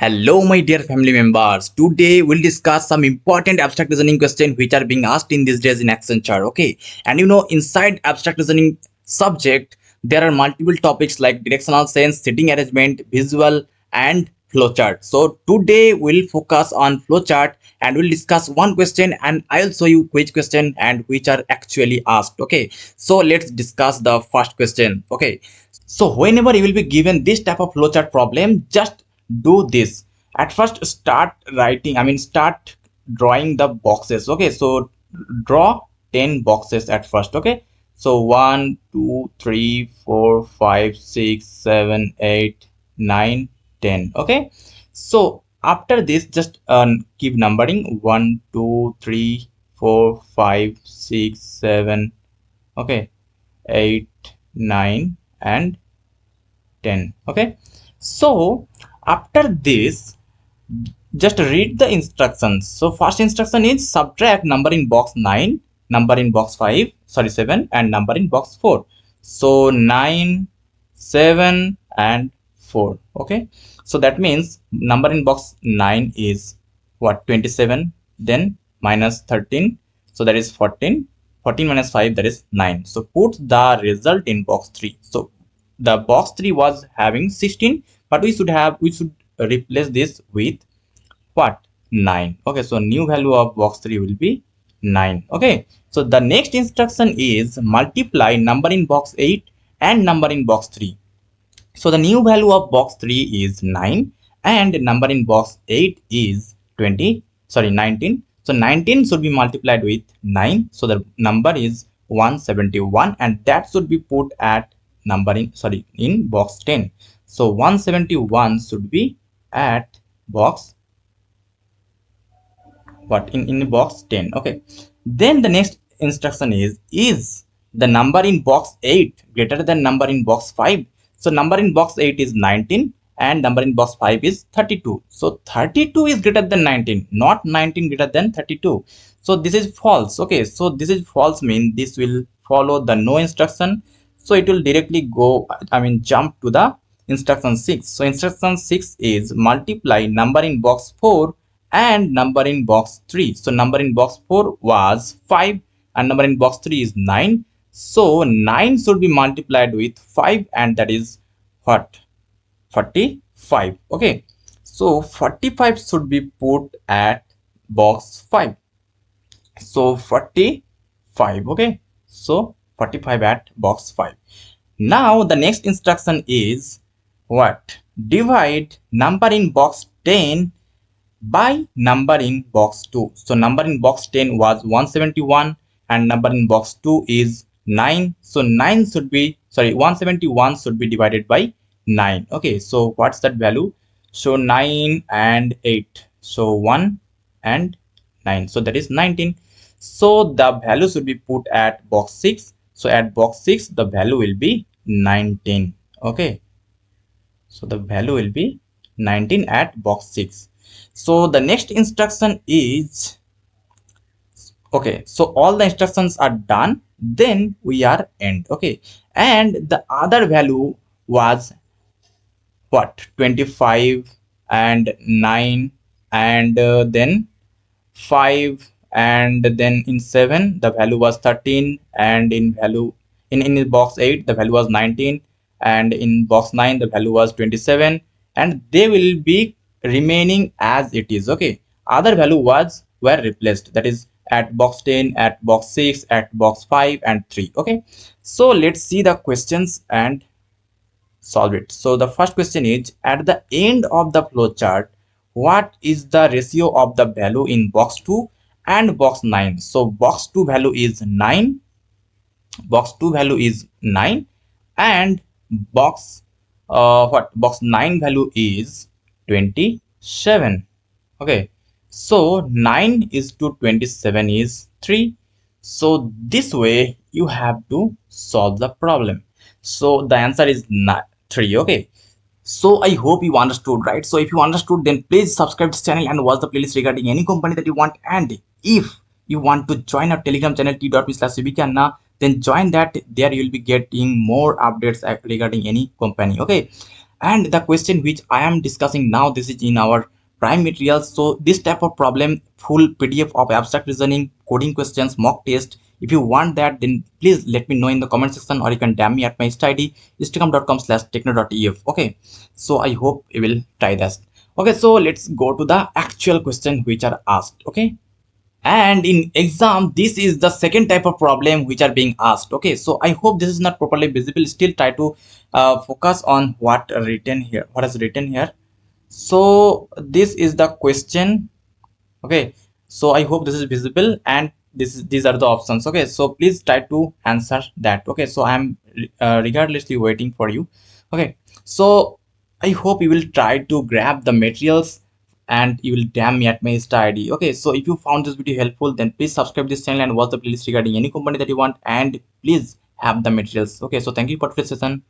Hello, my dear family members. Today we'll discuss some important abstract reasoning questions which are being asked in these days in Accenture. Okay, and inside abstract reasoning subject, there are multiple topics like directional sense, sitting arrangement, visual, and flowchart. So today we'll focus on flowchart and we'll discuss one question, and I'll show you which question and which are actually asked. Okay, so let's discuss the first question. Okay, so whenever you will be given this type of flowchart problem, just do this. At first, start writing. Start drawing the boxes. Okay, so draw 10 boxes at first. Okay, so 1, 2, 3, 4, 5, 6, 7, 8, 9, 10. Okay, so after this, just keep numbering 1, 2, 3, 4, 5, 6, 7. Okay, 8, 9, and 10. Okay, so after this, just read the instructions. So first instruction is subtract number in box 9, number in box 5, sorry 7, and number in box 4. So 9, 7, and 4. Okay, so that means number in box 9 is what, 27, then minus 13, so that is 14. 14 minus 5, that is 9. So put the result in box 3. So the box 3 was having 16, but we should replace this with what, 9. Okay, so new value of box 3 will be 9. Okay, so the next instruction is multiply number in box 8 and number in box 3. So the new value of box 3 is 9 and number in box 8 is 19. So 19 should be multiplied with 9. So the number is 171, and that should be put at number in box 10. So 171 should be at box in box 10. Okay, then the next instruction is the number in box 8 greater than number in box 5? So number in box 8 is 19 and number in box 5 is 32. So 32 is greater than 19, not 19 greater than 32. So this is false. Okay, so this is false, mean this will follow the no instruction, so it will directly go, jump to the instruction 6. So instruction 6 is multiply number in box 4 and number in box 3. So number in box 4 was 5 and number in box 3 is 9. So 9 should be multiplied with 5, and that is what, 45. Okay, so 45 should be put at box 5. So 45. Okay, so 45 at box 5. Now the next instruction is what, divide number in box 10 by number in box 2. So number in box 10 was 171 and number in box 2 is 9. So 171 should be divided by 9. Okay, so what's that value? So 9 and 8, so 1 and 9, so that is 19. So the value should be put at box 6. So at box 6 the value will be 19. Okay, so the value will be 19 at box 6. So the next instruction is, okay, so all the instructions are done, then we are end. Okay, and the other value was what, 25 and 9 and then 5, and then in 7 the value was 13, and in value in box 8 the value was 19, and in box 9 the value was 27, and they will be remaining as it is. Okay, other value were replaced, that is at box 10, at box 6, at box 5 and 3. Okay, so let's see the questions and solve it. So the first question is, at the end of the flowchart, what is the ratio of the value in box 2 and box 9? So box 2 value is 9, and box box 9 value is 27. Okay, so 9 is to 27 is 3. So this way you have to solve the problem. So the answer is 3. Okay, so I hope you understood, right? So if you understood, then please subscribe this channel and watch the playlist regarding any company that you want. And if you want to join our Telegram channel t.me/cbkanna, then join that. There you will be getting more updates regarding any company. Okay, And the question which I am discussing now, this is in our prime materials. So this type of problem, full PDF of abstract reasoning, coding questions, mock test. If you want that, then please let me know in the comment section, or you can DM me at my Insta ID instagram.com/tekno.uf. Okay, so I hope you will try this. Okay, so let's go to the actual question which are asked. Okay, and in exam this is the second type of problem which are being asked. Okay, so I hope this is not properly visible. Still try to focus on what written here, what is written here. So this is the question. Okay, so I hope this is visible, and these are the options. Okay, so please try to answer that. Okay, so I am regardlessly waiting for you. Okay, so I hope you will try to grab the materials, and you will DM me at my Insta ID. Okay, so if you found this video helpful, then please subscribe this channel and watch the playlist regarding any company that you want, and please have the materials. Okay, so thank you for today's session.